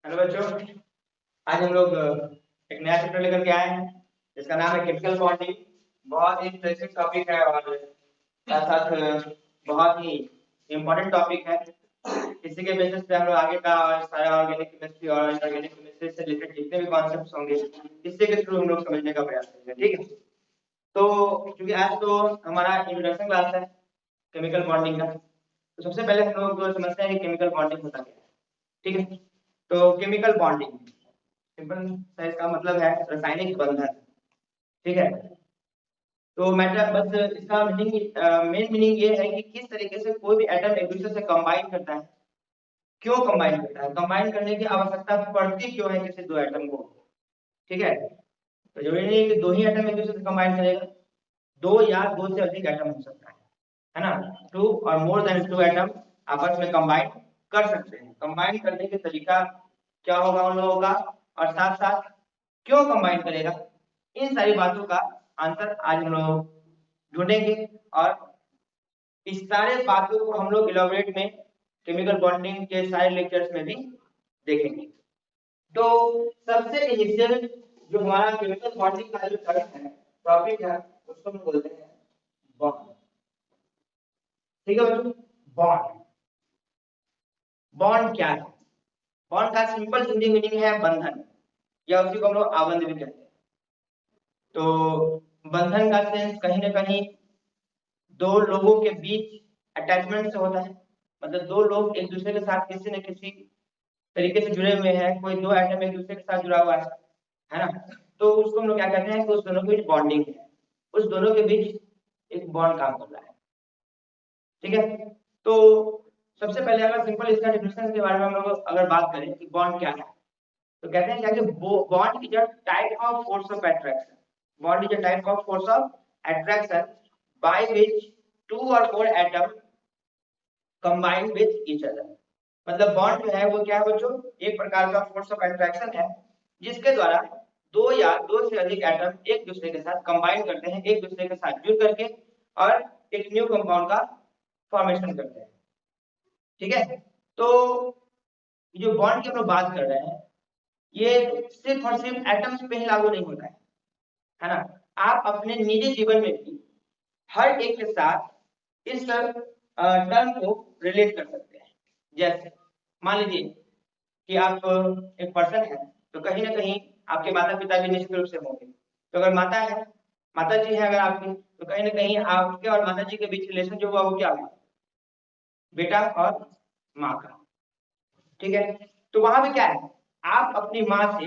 Hello बच्चों। आज हम लोग एक नया चैप्टर लेकर के आए हैं जिसका नाम है केमिकल बॉन्डिंग। बहुत ही इंटरेस्टिंग टॉपिक है और साथ साथ बहुत ही इम्पोर्टेंट टॉपिक है। इसी के बेसिस पे हम लोग आगे का सारा ऑर्गेनिक केमिस्ट्री और इनऑर्गेनिक केमिस्ट्री से रिलेटेड जितने भी कॉन्सेप्ट्स होंगे इसी के थ्रू हम लोग समझने का प्रयास करेंगे। ठीक है, तो क्योंकि आज तो हमारा इंट्रोडक्शन क्लास है केमिकल बॉन्डिंग का, तो सबसे पहले हम लोग समझते हैं कि केमिकल बॉन्डिंग होता क्या है। ठीक है, तो केमिकल बॉन्डिंग सिंपल सा इसका मतलब है रासायनिक बंधन। ठीक है, तो मैटर बस इसका मीनिंग मेन मीनिंग ये है कि किस तरीके से कोई भी एटम एक दूसरे से कंबाइन करता है, क्यों कंबाइन करता है, कंबाइन करने की आवश्यकता पड़ती क्यों है किसी दो एटम को। ठीक है, तो जरूरी नहीं है कि दो ही एटम एक दूसरे से कंबाइन करेगा, दो या दो से अधिक एटम हो सकता है ना। To or more than to atom आपस में कंबाइन कर सकते हैं। कंबाइन करने के तरीका क्या होगा उन लोगों का, और साथ साथ क्यों कंबाइन करेगा, इन सारी बातों का आंसर आज हम लोग ढूंढेंगे। और इस सारे बातों को हम लोग इलाबोरेट में केमिकल बॉन्डिंग के सारे लेक्चर्स में भी देखेंगे। तो सबसे इनिशियल जो हमारा केमिकल बॉन्डिंग का जो टर्म है, टॉपिक है, उसको हम बोलते हैं बॉन्ड। ठीक है बच्चों, बॉन्ड। बॉन्ड क्या है? बॉन्ड का सिंपल हिंदी मीनिंग है बंधन, या उसी को हम लोग आबंध भी कहते हैं। तो बंधन का सेंस कहीं ना कहीं दो लोगों के बीच अटैचमेंट से होता है। मतलब दो लोग एक दूसरे के साथ किसी न किसी तरीके से जुड़े हुए हैं, कोई दो एटम एक दूसरे के साथ जुड़ा हुआ है ना। तो उसको हम लोग क्या कहते हैं कि उस दोनों के बीच बॉन्डिंग है, उस दोनों के बीच एक बॉन्ड काम कर रहा है। ठीक है, तो सबसे पहले अगर सिंपल इसका डेफिनेशन के बारे में हम लोग अगर बात करें कि बॉन्ड क्या है, तो कहते हैं क्या कि bond is a type of force of attraction. Bond is a type of force of attraction by which two or more atom combine with each other. मतलब बॉन्ड जो है वो क्या है बच्चों, एक प्रकार का फोर्स ऑफ अट्रैक्शन है जिसके द्वारा दो या दो से अधिक एटम एक दूसरे के साथ कंबाइन करते हैं, एक दूसरे के साथ जुड़ करके और एक न्यू कंपाउंड का फॉर्मेशन करते हैं। ठीक है, तो जो बॉन्ड की हम लोग बात कर रहे हैं ये सिर्फ और सिर्फ एटम्स पे ही लागू नहीं होता है ना। आप अपने निजी जीवन में भी हर एक के साथ इस टर्म को रिलेट कर सकते हैं। जैसे मान लीजिए कि आप एक पर्सन है, तो कहीं ना कहीं आपके माता पिता भी निश्चित रूप से होंगे। तो अगर माता है, माता जी है अगर आपकी, तो कहीं ना कहीं आपके और माता जी के बीच रिलेशन जो हुआ वो क्या हुआ, बेटा और माँ का। ठीक है, तो वहां पे क्या है, आप अपनी माँ से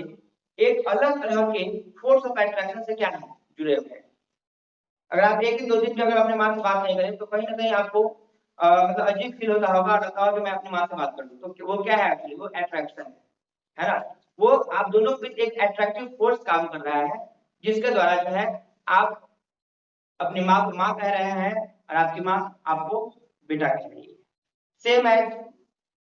एक अलग तरह के फोर्स ऑफ अट्रैक्शन से क्या है, जुड़े हुए हैं। अगर आप एक दिन दो दिन भी अगर अपने माँ से बात नहीं करें तो कहीं ना कहीं आपको मतलब अजीब फील होता होगा और लगता होगा कि मैं अपनी माँ से बात कर लूं। तो वो क्या है एक्चुअली, वो अट्रैक्शन है ना। वो आप दोनों के बीच एक अट्रैक्टिव फोर्स काम कर रहा है जिसके द्वारा जो है आप अपनी माँ को माँ कह रहे हैं और आपकी माँ आपको बेटा कह रही है। सेम है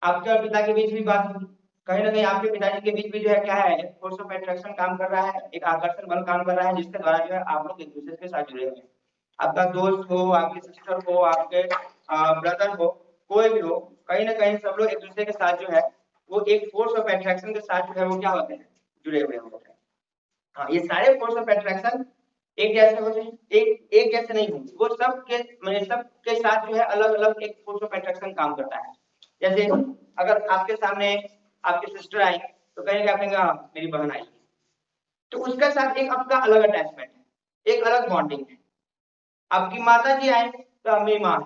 आपके और पिता के बीच भी बात होगी, कहीं ना कहीं आपके पिताजी के बीच भी जो है क्या है, एक फोर्स ऑफ अट्रैक्शन काम कर रहा है, एक आकर्षण बल काम कर रहा है जिसके द्वारा जो है आप लोग एक दूसरे के साथ जुड़े हुए हैं। आपका दोस्त हो, आपकी सिस्टर हो, आपके ब्रदर हो, कोई भी हो, कहीं ना कहीं सब लोग एक दूसरे के साथ जो है वो एक फोर्स ऑफ अट्रैक्शन के साथ जो है वो क्या होते हैं, जुड़े हुए होते हैं। हाँ, ये सारे फोर्स ऑफ अट्रैक्शन एक जैसे होते हैं, एक एक जैसे नहीं होंगे, वो सब के मतलब सब के साथ जो है अलग अलग एक फोर्स ऑफ अट्रैक्शन काम करता है। जैसे अगर आपके सामने आपकी सिस्टर आई तो कहीं क्या कहेंगे, हाँ मेरी बहन आई, तो उसके साथ एक आपका अलग अटैचमेंट है, एक अलग बॉन्डिंग है। आपकी माता जी आए तो मेरी माँ है,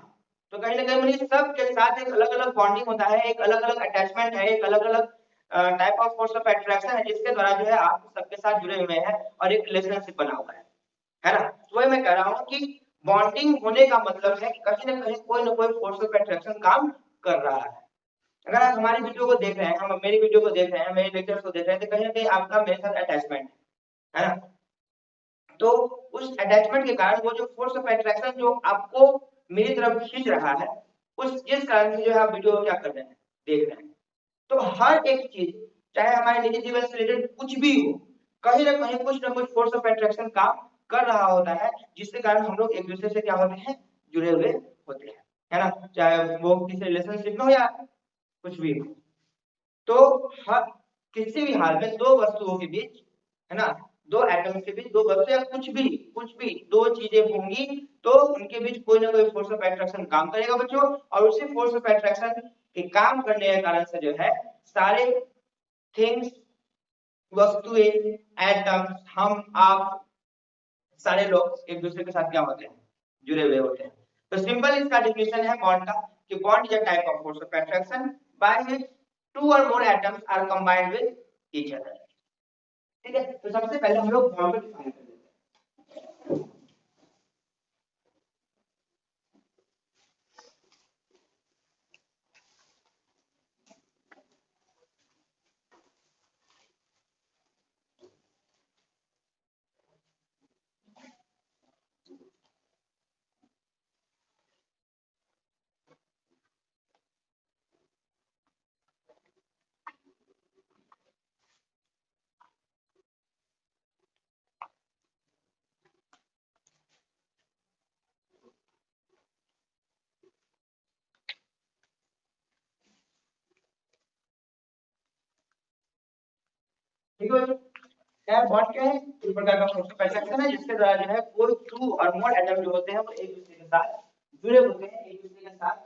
तो कहीं ना कहीं मतलब सबके साथ एक अलग अलग बॉन्डिंग होता है, एक अलग अलग अटैचमेंट है, एक अलग अलग type of force of attraction है जिसके द्वारा जो है आप सबके साथ जुड़े हुए हैं और एक रिलेशनशिप बना हुआ है ना। तो वही मैं कह रहा हूँ कि बॉन्डिंग होने का मतलब है कि कहीं ना कहीं कोई ना कोई फोर्स ऑफ अट्रैक्शन काम कर रहा है। अगर आप हमारी वीडियो को देख रहे हैं, हम मेरी वीडियो को देख रहे हैं, मेरे लेक्चर्स को देख रहे हैं, तो कहीं ना कहीं आपका मेरे साथ अटैचमेंट है ना। तो उस अटैचमेंट के कारण वो जो फोर्स ऑफ अट्रैक्शन जो आपको मेरी तरफ खींच रहा है, उस जिस कारण से जो है आप वीडियो को क्या कर रहे हैं, देख रहे हैं। तो हर एक चीज चाहे हमारे निजी जीवन से रिलेटेड कुछ भी हो, कहीं ना कुछ फोर्स ऑफ अट्रैक्शन काम कर रहा होता है जिसके कारण हम लोग एक दूसरे से क्या होते हैं, जुड़े हुए होते हैं, है ना। चाहे वो किसी रिलेशनशिप में हो या कुछ भी हो। तो हर किसी भी हाल में दो वस्तुओं के बीच, है ना, दो एटम्स के बीच, दो वस्तु या कुछ भी दो चीजें होंगी तो उनके बीच कोई ना कोई फोर्स ऑफ अट्रैक्शन काम करेगा बच्चों, और उसी फोर्स ऑफ अट्रैक्शन के काम करने के कारण से जो है सारे थिंग्स, वस्तुएं, एटम्स, हम आप सारे लोग एक दूसरे के साथ क्या होते हैं, जुड़े हुए होते हैं। तो सिंपल इसका डेफिनेशन है बॉन्ड का कि bond is a type of force of attraction by which two or more atoms are combined with each other. ठीक है, तो सबसे पहले हम लोग बॉन्ड को डिफाइन कर लेते हैं। ठीक है, क्या बॉन्ड क्या है, इस प्रकार का फोर्स ऑफ अट्रैक्शन है जिसके द्वारा जो है कोई टू और मोर एटम जो होते हैं वो एक दूसरे के साथ जुड़े होते हैं, एक दूसरे के साथ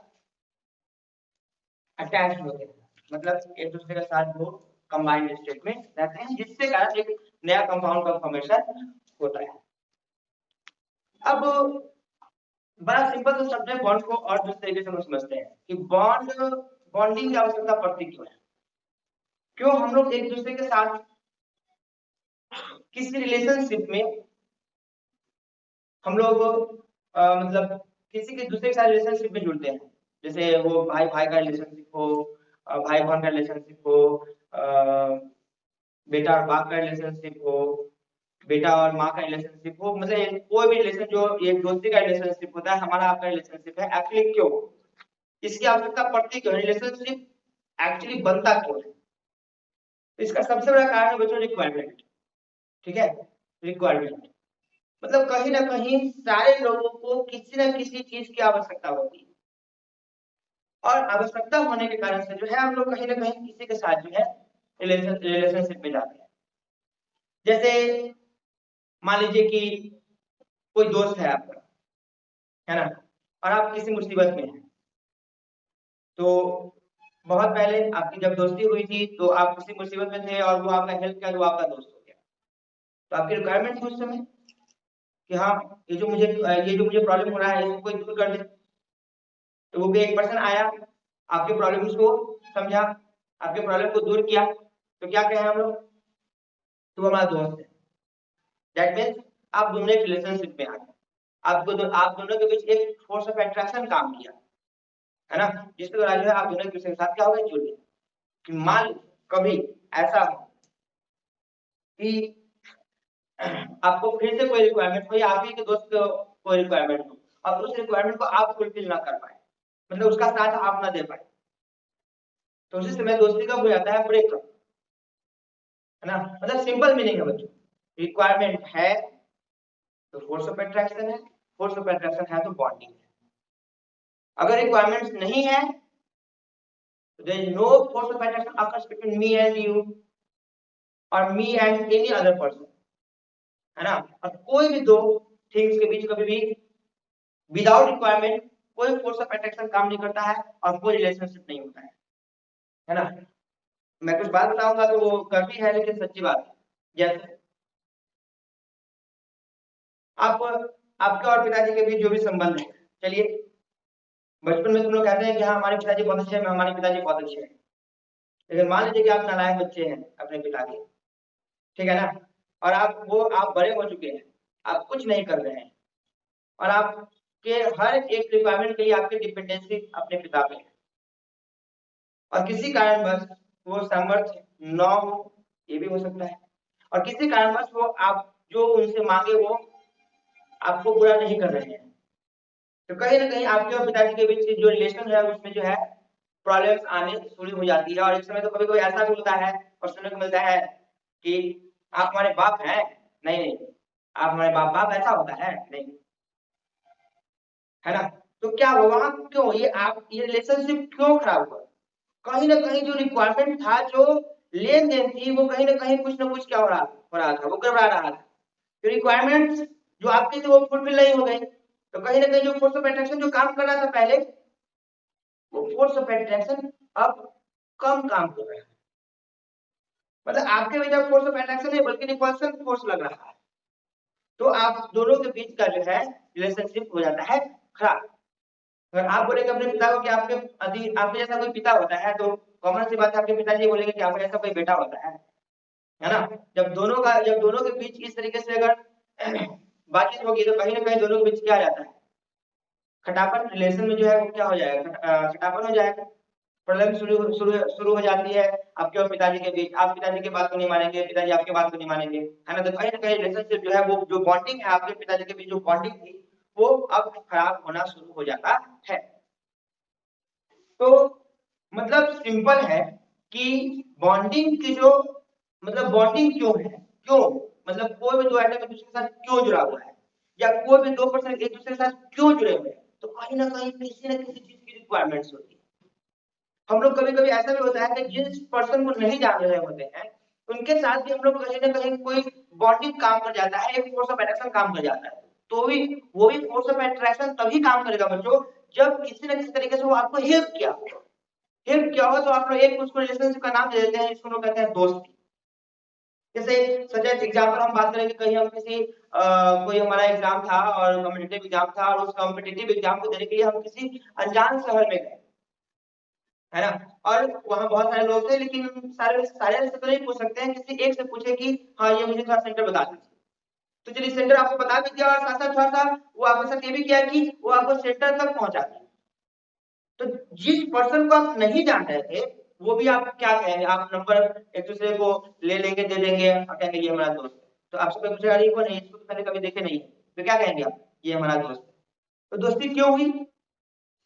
अटैच्ड होते हैं, मतलब एक दूसरे के साथ वो कंबाइंड स्टेट में रहते हैं, जिससे कारण एक नया कंपाउंड का फॉर्मेशन होता है। अब बड़ा सिंपल सा शब्द है बॉन्ड को, और दूसरे तरीके से हम समझते हैं कि बॉन्डिंग की आवश्यकता पड़ती क्यों है, क्यों हम लोग एक दूसरे के साथ किसी रिलेशनशिप में हम लोग मतलब किसी के दूसरे के साथ रिलेशनशिप में जुड़ते हैं, जैसे वो भाई भाई का रिलेशनशिप हो, भाई बहन का रिलेशनशिप हो, बेटा और बाप का रिलेशनशिप हो, बेटा और माँ का रिलेशनशिप हो, मतलब कोई भी रिलेशन जो एक दोस्ती का रिलेशनशिप होता है, हमारा आपका रिलेशनशिप है, एक्चुअली क्यों इसकी आवश्यकता पड़ती, क्यों रिलेशनशिप एक्चुअली बनता क्यों है। तो इसका सबसे बड़ा कारण है बच्चों रिक्वायरमेंट। ठीक है, रिक्वायरमेंट मतलब कहीं ना कहीं सारे लोगों को किसी ना किसी चीज की आवश्यकता होती है, और आवश्यकता होने के कारण से जो है हम लोग कहीं ना कहीं किसी के साथ जो है रिलेशनशिप में जाते हैं। जैसे मान लीजिए कि कोई दोस्त है आपका, है ना, और आप किसी मुसीबत में हैं, तो बहुत पहले आपकी जब दोस्ती हुई थी तो आप किसी मुसीबत में थे और वो आपका हेल्प किया तो वो आपका दोस्त हो गया, तो आपकी रिक्वायरमेंट थी उस समय कि हाँ ये जो मुझे प्रॉब्लम हो रहा है इसको कोई दूर कर दे। तो वो भी एक पर्सन आया, आपके प्रॉब्लम्स को समझा, आपके प्रॉब्लम को दूर किया, तो क्या कहें हम लोग, तो हमारा दोस्त है। दैट मीन्स आप दोनों एक रिलेशनशिप में आ गए, आप दोनों के बीच एक फोर्स ऑफ अट्रैक्शन काम किया, है ना, जिसके द्वारा जो है आप दोनों एक दूसरे के साथ क्या हो गए, जुड़ गए। कि मान कभी ऐसा हो कि आपको फिर से कोई रिक्वायरमेंट हो या आप ही के दोस्त को कोई रिक्वायरमेंट हो और उस रिक्वायरमेंट को आप फुलफिल ना कर पाए, मतलब उसका साथ आप ना दे पाए, तो उसी समय दोस्ती कब हो जाता है, ब्रेकअप, है ना। मतलब सिंपल मीनिंग है बच्चों, रिक्वायरमेंट है तो फोर्स ऑफ अट्रैक्शन है, फोर्स ऑफ अट्रैक्शन है तो बॉन्डिंग है। अगर रिक्वायरमेंट्स नहीं है तो there is no force of attraction occurs between me and you or me and any other person, है ना। और कोई भी दो थिंग्स के बीच कभी भी विदाउट रिक्वायरमेंट कोई फोर्स ऑफ अट्रैक्शन काम नहीं करता है और कोई रिलेशनशिप नहीं होता है ना। मैं कुछ बात बताऊंगा तो वो कड़वी है लेकिन सच्ची बात है। जैसे आप आपके और पिताजी के बीच जो भी संबंध है, चलिए बचपन में तुम लोग कहते हैं कि हाँ हमारे पिताजी बहुत अच्छे हैं, हमारे पिताजी बहुत अच्छे हैं, लेकिन मान लीजिए कि आप नालायक बच्चे हैं अपने पिता के, ठीक है ना, और आप बड़े हो चुके हैं, आप कुछ नहीं कर रहे हैं, और आपके हर एक रिक्वायरमेंट के लिए आपकी डिपेंडेंसी अपने पिता पे है, और किसी कारणवश वो सामर्थ्य न हो, ये भी हो सकता है, और किसी कारणवश वो आप जो उनसे मांगे वो आपको पूरा नहीं कर रहे हैं, तो कहीं ना कहीं आपके और पिताजी के बीच जो रिलेशन है उसमें जो है प्रॉब्लम्स आने शुरू हो जाती है। और एक समय तो कभी कभी ऐसा भी होता है और सुनने को मिलता है कि आप हमारे बाप हैं, नहीं नहीं, आप हमारे बाप, बाप ऐसा होता है नहीं, है ना। तो क्या हुआ वहां, क्यों ये रिलेशनशिप क्यों खराब हुआ, कहीं ना कहीं जो रिक्वायरमेंट था, जो लेन देन थी वो कहीं ना कहीं कुछ ना कुछ क्या हो रहा था, वो गड़बड़ा रहा था। तो रिक्वायरमेंट्स जो आपकी थी वो फुलफिल नहीं हो गई, तो कहीं ना कहीं जो फोर्स ऑफ अट्रैक्शन जो काम कर रहा था पहले, वो फोर्स ऑफ अट्रैक्शन अब कम काम कर रहा है। मतलब आपके वजह फोर्स ऑफ अट्रैक्शन नहीं बल्कि रिपल्सन फोर्स लग रहा है, तो आप दोनों के बीच का जो है रिलेशनशिप हो जाता है खराब। अगर आप बोलेंगे अपने पिता को कि आपके जैसा कोई पिता होता है, तो कॉमन सी बात है आपके पिताजी बोलेंगे कि आपका जैसा कोई बेटा होता है ना। जब दोनों के बीच इस तरीके से अगर बातचीत होगी तो कहीं ना कहीं दोनों के बीच क्या आ जाता है, खटापन, रिलेशन में जो है वो क्या हो जाएगा, खटापन हो जाएगा। प्रॉब्लम शुरू शुरू शुरू हो जाती है आपके और पिताजी के बीच। आप पिताजी की बात को नहीं मानेंगे, पिताजी आपकी बात को नहीं मानेंगे, है ना। तो कहीं ना कहीं रिलेशनशिप जो है वो जो बॉन्डिंग है आपके पिताजी के बीच जो बॉन्डिंग थी वो अब खराब होना शुरू हो जाता है। तो मतलब सिंपल है कि बॉन्डिंग की जो मतलब बॉन्डिंग क्यों है, क्यों मतलब कोई भी दो एटम एक दूसरे के साथ क्यों जुड़ा हुआ है, या कोई भी दो पर्सन एक दूसरे के साथ क्यों जुड़े हुए हैं, तो कहीं ना कहीं किसी न किसी चीज की रिक्वायरमेंट्स होती है। हम लोग कभी कभी ऐसा भी होता है कि जिस पर्सन को नहीं जान रहे होते हैं उनके साथ भी हम लोग कहीं ना कहीं कोई बॉन्डिंग काम कर जाता है, एक फोर्स ऑफ अट्रैक्शन काम कर जाता है। तो भी वो भी फोर्स ऑफ अट्रैक्शन तभी काम करेगा बच्चों, जब किसी न किसी तरीके से वो आपको हेल्प किया हो तो आप लोग एक उसको रिलेशनशिप का नाम दे देते हैं, इसको लोग कहते हैं दोस्ती। जैसे सच एग्जाम्पल हम बात करेंगे, कहीं हम किसी कोई हमारा एग्जाम था और कॉम्पिटिटिव एग्जाम था, और उस कॉम्पिटिटिव एग्जाम को देने के लिए हम किसी अनजान शहर में गए, है ना। और वहां बहुत सारे लोग थे, लेकिन सारे सारे से तो नहीं पूछ सकते हैं, किसी एक से पूछे कि हाँ ये मुझे थोड़ा सेंटर बता दीजिए। तो चलिए सेंटर आपको बता भी दिया, और साथ साथ थोड़ा सा वो आपके साथ ये भी किया कि वो आपको सेंटर तक पहुंचा दिया। तो जिस पर्सन को आप नहीं जान रहे थे वो भी आप क्या कहेंगे, आप नंबर एक दूसरे को ले लेंगे, दे देंगे और कहेंगे ये हमारा दोस्त है। तो आपसे कोई पूछेगा ये कौन है, इसको तो पहले कभी देखे नहीं, तो क्या कहेंगे आप, ये हमारा दोस्त है। तो दोस्ती क्यों हुई,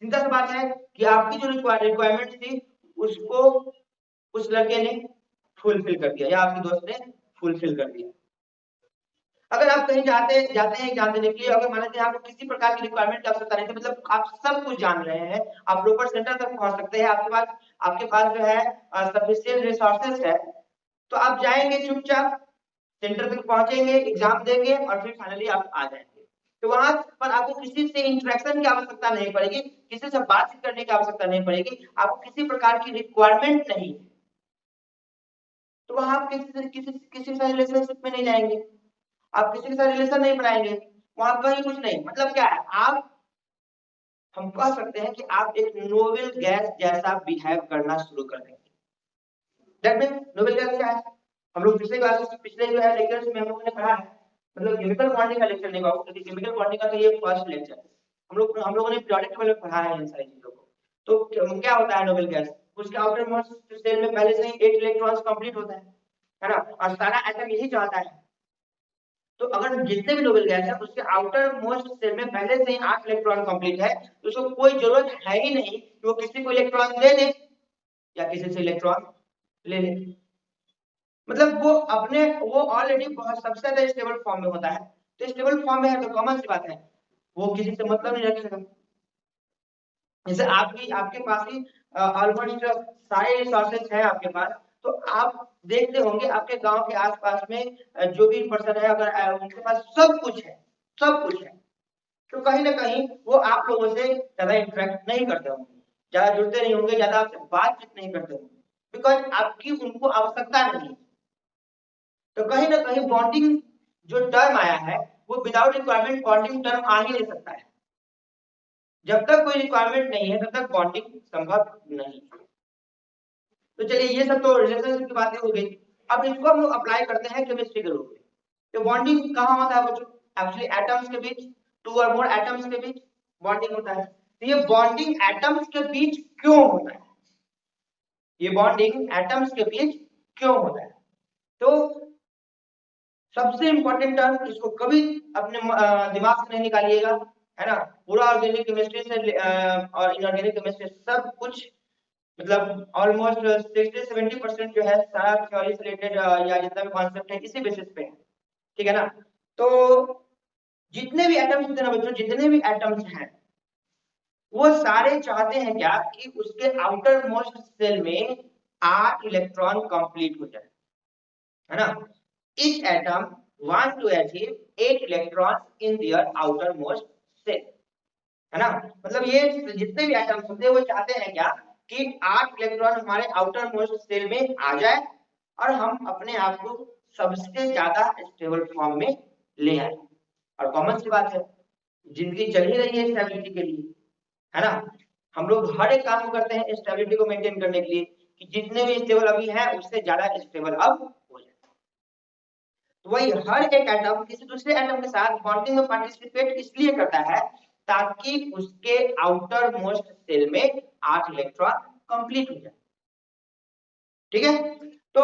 चिंता से बात है कि आपकी जो रिक्वायरमेंट थी उसको उस लड़के ने फुलफिल कर दिया, या आपके दोस्त ने फुलफिल कर दिया। अगर आप कहीं जाते जाते हैं एग्जाम देने के लिए, अगर मान लीजिए आपको किसी प्रकार की रिक्वायरमेंट की आवश्यकता नहीं थी, मतलब आप सब कुछ जान रहे हैं, आप प्रॉपर सेंटर तक पहुंच सकते हैं, आपके पास जो है सफिशिएंट रिसोर्सेज है, तो आप जाएंगे चुपचाप सेंटर तक पहुंचेंगे, एग्जाम देंगे और फिर फाइनली आप आ जाएंगे। तो वहां पर आपको किसी से इंटरेक्शन की आवश्यकता नहीं पड़ेगी, किसी से बातचीत करने की आवश्यकता नहीं पड़ेगी, आपको किसी प्रकार की रिक्वायरमेंट नहीं, तो वहां आप किसी किसी किसी से रिलेशनशिप में नहीं जाएंगे, आप किसी के साथ रिलेशन नहीं बनाएंगे, वहां कहीं कुछ नहीं। मतलब क्या है, आप हम कह सकते हैं कि आप एक नोबेल गैस जैसा बिहेव करना शुरू कर देंगे। दैट मीन नोबेल गैस क्या है, हम लोग पिछले जो है लेक्चर्स में हम लोगों ने पढ़ा है, मतलब केमिकल बॉन्डिंग का लेक्चर नहीं हुआ क्योंकि केमिकल बॉन्डिंग का तो ये फर्स्ट लेक्चर है। हम लोगों ने पीरियोडिक टेबल में पढ़ा है इन सारी चीजों को। तो क्या होता है नोबेल गैस, उसके आउटर मोस्ट शेल में पहले से ही 8 इलेक्ट्रॉन्स कंप्लीट होता है ना, और सारा एटम यही चाहता है। तो अगर जितने भी नोबेल गैस है उसके आउटर मोस्ट शेल में पहले से ही 8 इलेक्ट्रॉन कंप्लीट है, तो उसको कोई जरूरत है ही नहीं कि वो किसी को इलेक्ट्रॉन दे दे या किसी से इलेक्ट्रॉन ले ले। मतलब वो ऑलरेडी बहुत सबसे ज्यादा स्टेबल फॉर्म में होता है, तो स्टेबल फॉर्म में है तो कॉमन सी बात है वो किसी से मतलब नहीं रखेगा। जैसे आपके पास ही ऑलमोस्ट सारे रिसोर्सेज है आपके पास, तो आप देखते होंगे आपके गांव के आसपास में जो भी पर्सन है, अगर उनके पास सब कुछ है, सब कुछ है, तो कहीं ना कहीं वो आप लोगों से ज्यादा इंटरेक्ट नहीं करते होंगे, ज्यादा जुड़ते नहीं होंगे, ज्यादा आपसे बातचीत नहीं करते होंगे, बिकॉज आपकी उनको आवश्यकता नहीं है। तो कहीं ना कहीं बॉन्डिंग जो टर्म आया है वो विदाउट रिक्वायरमेंट बॉन्डिंग टर्म आ ही नहीं सकता है। जब तक कोई रिक्वायरमेंट नहीं है तब तक बॉन्डिंग संभव नहीं। तो चलिए ये सब तो रिलेशनशिप की बातें हो गई, अब इसको हम लोग अप्लाई करते हैं केमिस्ट्री के रूप में। तो बॉन्डिंग कहाँ होता है बच्चों, एक्चुअली एटम्स के बीच, टू और मोर एटम्स के बीच बॉन्डिंग होता है। तो ये बॉन्डिंग एटम्स के बीच क्यों होता है, ये बॉन्डिंग एटम्स के बीच क्यों होता है, तो सबसे इंपॉर्टेंट टर्म, इसको कभी अपने दिमाग से नहीं निकालिएगा, है ना। पूरा ऑर्गेनिक केमिस्ट्री से और इनऑर्गेनिक केमिस्ट्री सब कुछ, मतलब ऑलमोस्ट 60-70% जो है सारा थ्योरी से रिलेटेड या जितना भी कॉन्सेप्ट है इसी बेसिस पे है, ठीक है ना। तो जितने भी एटम्स होते हैं ना बच्चों, जितने भी एटम्स हैं वो सारे चाहते हैं क्या कि उसके आउटर मोस्ट सेल में 8 इलेक्ट्रॉन कंप्लीट हो जाए, है ना। each atom want to achieve 8 electrons in their outermost shell, है ना। मतलब ये जितने भी एटम्स होते हैं वो चाहते हैं क्या कि 8 इलेक्ट्रॉन हमारे आउटर मोस्ट सेल में आ जाए और हम अपने आप को सबसे ज्यादा स्टेबल फॉर्म में ले आए। और कॉमन सी बात है, जिंदगी चल ही रही है स्टेबिलिटी के लिए, है ना। हम लोग हर एक काम करते हैं स्टेबिलिटी को मेंटेन करने के लिए कि जितने भी स्टेबल अभी है उससे ज्यादा स्टेबल अब हो जाए। तो वही हर एक एटम किसी दूसरे एटम के साथ बॉन्डिंग में पार्टिसिपेट इसलिए करता है ताकि उसके आउटर मोस्ट सेल में 8 इलेक्ट्रॉन कंप्लीट हो जाए, ठीक है। तो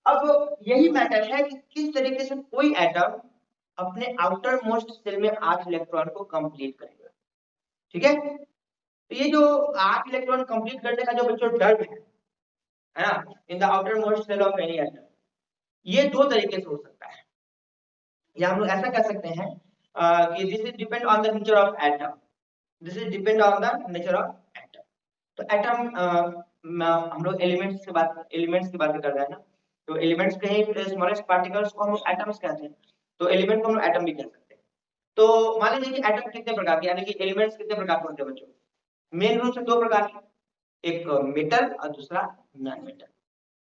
अब यही मैटर है कि किस तरीके से कोई एटम अपने आउटर मोस्ट सेल में 8 इलेक्ट्रॉन को कंप्लीट करेगा, ठीक है। तो ये जो 8 इलेक्ट्रॉन कंप्लीट करने का जो बच्चों डर है ना, in the outermost shell of any atom, ये दो तरीके से हो सकता है। या हम लोग ऐसा कह सकते हैं कि this is depend on the nature of atom, this is depend on the nature of atom. तो एटम हम लोग एलिमेंट्स की बात कर रहे हैं ना, तो एलिमेंट्स के ही स्मॉलेस्ट पार्टिकल्स को हम लोग एटम्स कहते हैं, तो एलिमेंट को हम लोग एटम भी कह सकते हैं। तो मान लीजिए कि एटम कितने प्रकार के, यानी कि एलिमेंट्स कितने प्रकार के होते हैं बच्चों, मेन रूप से दो प्रकार के, एक मेटल और दूसरा नॉन मेटल।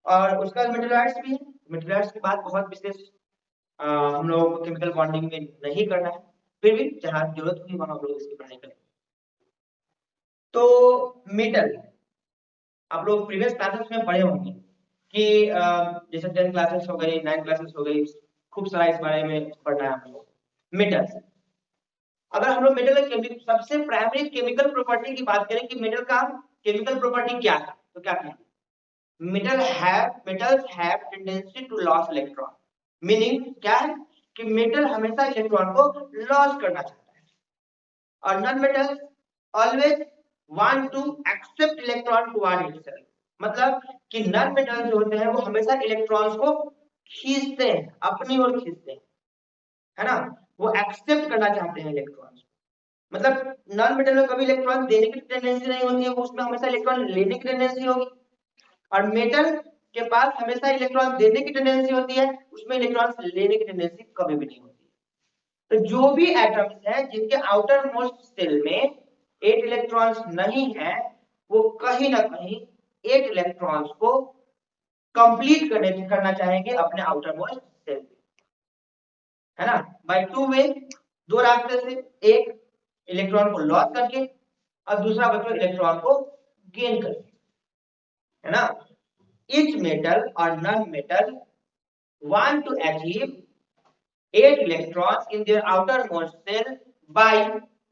और उसका मेटेरियल्स भी है, मेटेरियल्स की बात बहुत विशेष हम लोगों को केमिकल बॉन्डिंग में नहीं करना है, फिर भी जहां जरूरत होगी वहां हम लोग इसकी पढ़ाई करेंगे। तो मेटल आप लोग प्रीवियस क्लासेस में पढ़े होंगे कि जैसे 10 क्लासेस हो गई, 9 क्लासेस हो गई, खूब सारा इस बारे में पढ़ना है हम लोग मेटल। अगर हम लोग मेटल के सबसे प्राइमरी केमिकल प्रॉपर्टी की बात करें कि मेटल का केमिकल प्रॉपर्टी क्या है, तो क्या कहेंगे, metals have tendency to lose electron, meaning क्या है कि मेटल हमेशा इलेक्ट्रॉन को लॉस करना चाहता है, और non metals always want to accept electron toward itself, मतलब कि नॉन मेटल्स जो होते हैं वो हमेशा इलेक्ट्रॉन्स को खींचते हैं, अपनी ओर खींचते हैं, है ना। वो एक्सेप्ट करना चाहते हैं इलेक्ट्रॉन्स, मतलब नॉन मेटल में कभी इलेक्ट्रॉन देने की टेंडेंसी नहीं होती है, वो उसमें हमेशा इलेक्ट्रॉन लेने की टेंडेंसी होगी। और मेटल के पास हमेशा इलेक्ट्रॉन देने की टेंडेंसी होती है, उसमें इलेक्ट्रॉन लेने की टेंडेंसी कभी भी नहीं होती। तो जो भी एटम्स हैं जिनके आउटर मोस्ट सेल में 8 इलेक्ट्रॉन्स नहीं है, वो कहीं ना कहीं 8 इलेक्ट्रॉन्स को कंप्लीट करना चाहेंगे अपने आउटर मोस्ट सेल में, है ना। बाय टू वे, दो रास्ते से, एक इलेक्ट्रॉन को लॉस करके और दूसरा बच्चों इलेक्ट्रॉन को गेन करके, है ना। each metal or non-metal want to achieve 8 electrons in their outermost shell by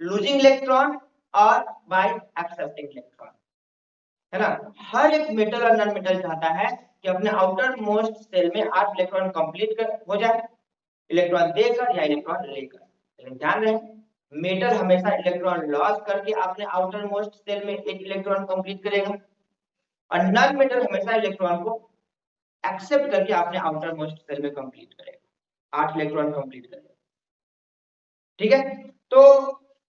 losing electron or by accepting electron, है ना। हर एक मेटल और नॉन मेटल चाहता है कि अपने आउटर मोस्ट सेल में 8 इलेक्ट्रॉन कंप्लीट हो जाए, इलेक्ट्रॉन देकर या इलेक्ट्रॉन लेकर। लेकिन ध्यान रहे, मेटल हमेशा इलेक्ट्रॉन लॉस करके अपने आउटर मोस्ट सेल में 8 इलेक्ट्रॉन कंप्लीट करेगा, और नॉन मेटल हमेशा इलेक्ट्रॉन को एक्सेप्ट करके आपने आउटर मोस्ट सेल में कंप्लीट करेगा, 8 इलेक्ट्रॉन कंप्लीट करेगा, ठीक है। तो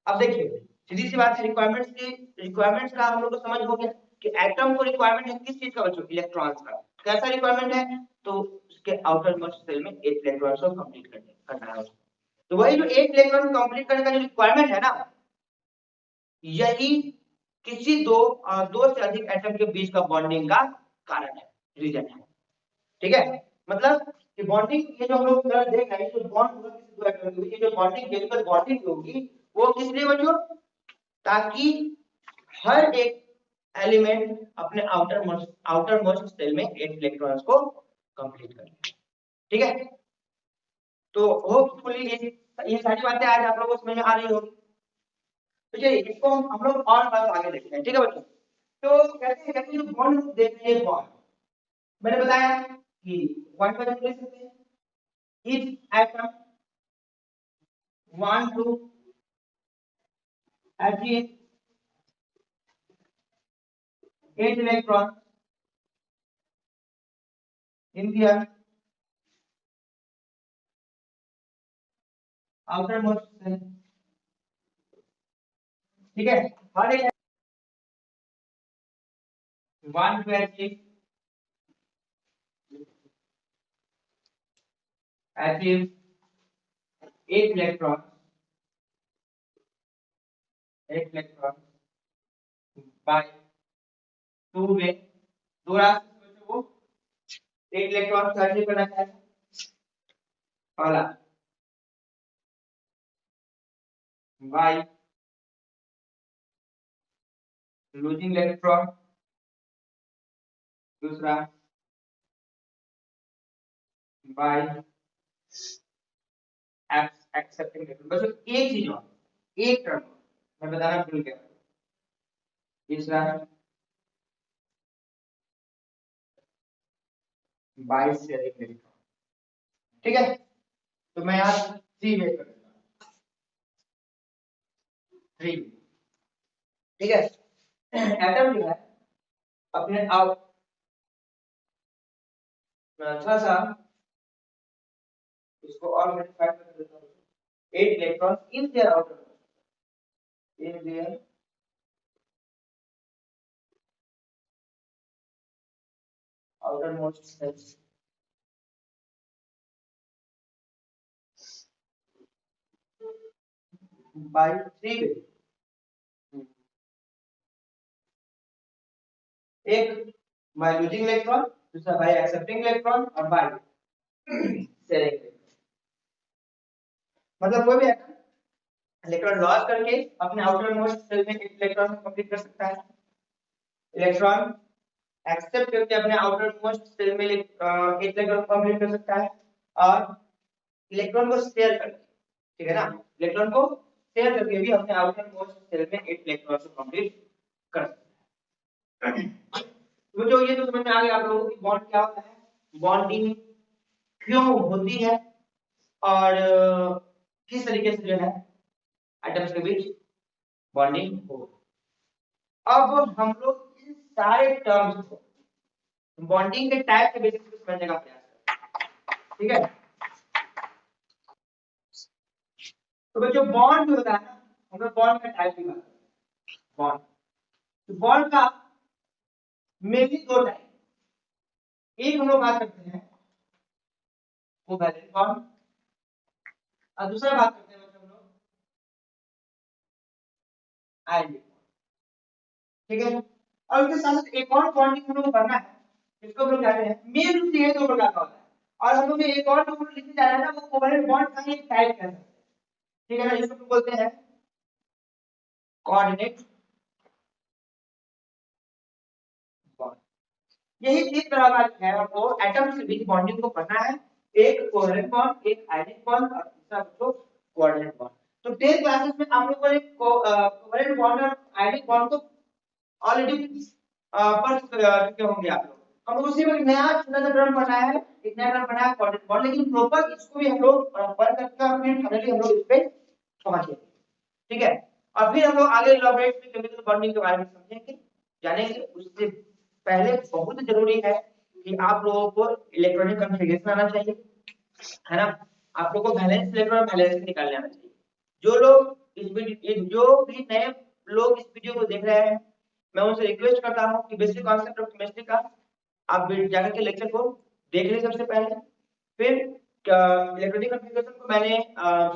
अब देखिए सीधी सी बात है, रिक्वायरमेंट्स का हम लोग को समझ हो गया कि एटम को रिक्वायरमेंट है किस चीज का बच्चों, इलेक्ट्रॉन्स का। कैसा रिक्वायरमेंट है, तो उसके आउटर मोस्ट सेल में 8 इलेक्ट्रॉन्स को कंप्लीट करना है। तो वही जो 8 इलेक्ट्रॉन कंप्लीट करने का जो रिक्वायरमेंट है ना, यही किसी दो से अधिक एटम के बीच का बॉन्डिंग का कारण है, रीजन है, ठीक है। मतलब कि बॉन्डिंग, ये जो हम लोग देख रहे हैं, जो बॉन्ड होगा किसी दो एटम के बीच, ये जो बॉन्डिंग केमिकल बॉन्डिंग होगी वो किस लिए बच्चों, ताकि हर एक एलिमेंट अपने आउटर मोस्ट सेल में 8 इलेक्ट्रॉन्स को कंप्लीट करे, ठीक है। तो होपफुली ये सारी बातें आज आप लोगों को समझ में आ रही होगी। तो चलिए इसको हम लोग और बात आगे देखते हैं, ठीक है बच्चों। तो कहते हैं जो बॉन्ड देखते हैं, बॉन्ड मैंने बताया कि बॉन्ड का लिख सकते हैं, each atom want to achieve 8 electrons in their outermost shell, ठीक है। हर एक want to achieve as if 8 electrons by 2 way, दो रास्ते से बच्चों को 8 इलेक्ट्रॉन का अचीव करना चाहिए। पहला by losing electron, दूसरा by accepting electron। बच्चों एक चीज और, एक टर्म मैं बताना भूल गया, तीसरा by sharing electron। ठीक है, तो मैं यहाँ 3 वे कर देता हूँ, 3। ठीक है, एटम जो है अपने आप थोड़ा सा इसको और मॉडिफाई कर देता हूँ। 8 electron in their outermost cells, by 3 way, एक by losing electron, दूसरा by accepting electron और by sharing electron। मतलब कोई भी एटम इलेक्ट्रॉन लॉस करके अपने आउटर मोस्ट सेल में 1 इलेक्ट्रॉन कंप्लीट कर सकता है, इलेक्ट्रॉन एक्सेप्ट करके अपने आउटर मोस्ट सेल में 1 इलेक्ट्रॉन कंप्लीट कर सकता है, और इलेक्ट्रॉन को शेयर करके, ठीक है ना, इलेक्ट्रॉन को शेयर करके भी अपने आउटर मोस्ट सेल में 1 इलेक्ट्रॉन को कंप्लीट कर सकता है। तो जो ये तो समझ में आ गया आप लोगों की बॉन्ड क्या होता है, बॉन्डिंग क्यों होती है, और किस तरीके से जो है एटम्स के बीच बॉन्डिंग हो। अब हम लोग इन सारे टर्म्स को बॉन्डिंग के टाइप के बेसिस पे समझने का प्रयास करें। ठीक है, तो बच्चों बॉन्ड जो होता है ना, हम लोग बॉन्ड का टाइप की बात करें। बॉन्ड, तो बॉन्ड का मेनली 2 टाइप, एक हम लोग बात करते हैं कोवैलेंट बॉन्ड, और दूसरा बात करते हैं हम लोग आयनिक। ठीक है, और उसके साथ एक और बॉन्डिंग हम लोग करना है, इसको हम लोग कहते हैं मेन रूप से ये 2 प्रकार का होता है, और हम लोग एक और जो लिखने जा रहे हैं ना, वो कोवैलेंट बॉन्ड का एक टाइप कहते हैं। ठीक है ना, इसको हम बोलते हैं कोऑर्डिनेट बॉन्ड। यही 3 तरह का है, और वो एटम्स के बीच बॉन्डिंग को करना है, एक कोवैलेंट बॉन्ड, एक आयनिक बॉन्ड, और दूसरा जो कोऑर्डिनेट बॉन्ड। तो 10 क्लासेस में आप लोगों ने कोवैलेंट बॉन्ड और आयनिक बॉन्ड को ऑलरेडी पढ़ चुके होंगे आप लोग। हम लोग उसी में नया छोटा सा टर्म बनाया है, एक नया टर्म बनाया कोऑर्डिनेट बॉन्ड, लेकिन प्रॉपर इसको भी हम लोग पढ़ करके और फिर फाइनली हम लोग इस पे पहुंचे। ठीक है, और फिर हम लोग आगे इलैबोरेट में केमिकल बॉन्डिंग के बारे में समझेंगे, जानेंगे। उससे पहले बहुत जरूरी है कि आप लोगों को इलेक्ट्रॉनिक कॉन्फ़िगरेशन आना चाहिए, है ना, आप लोगों को वैलेंस इलेक्ट्रॉन और वैलेंस निकालने आना चाहिए। जो लोग जो भी नए लोग इस वीडियो को देख रहे हैं, मैं उनसे रिक्वेस्ट करता हूं कि बेसिक कॉन्सेप्ट ऑफ केमिस्ट्री का आप जाकर के लेक्चर को देख लें सबसे पहले, फिर इलेक्ट्रॉनिक कॉन्फ़िगरेशन को मैंने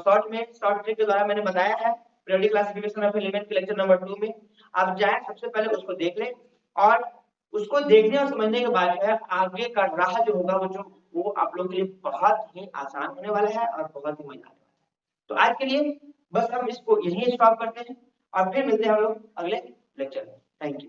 शॉर्ट ट्रिक के द्वारा मैंने बताया है पीरियोडिक क्लासिफिकेशन ऑफ एलिमेंट के लेक्चर नंबर 2 में। आप जाएं सबसे पहले उसको देख लें, और उसको देखने और समझने के बाद जो है आगे का राह जो होगा वो आप लोगों के लिए बहुत ही आसान होने वाला है और बहुत ही मजा आने वाला है। तो आज के लिए बस हम इसको यहीं स्टॉप करते हैं, और फिर मिलते हैं हम लोग अगले लेक्चर में। Thank you.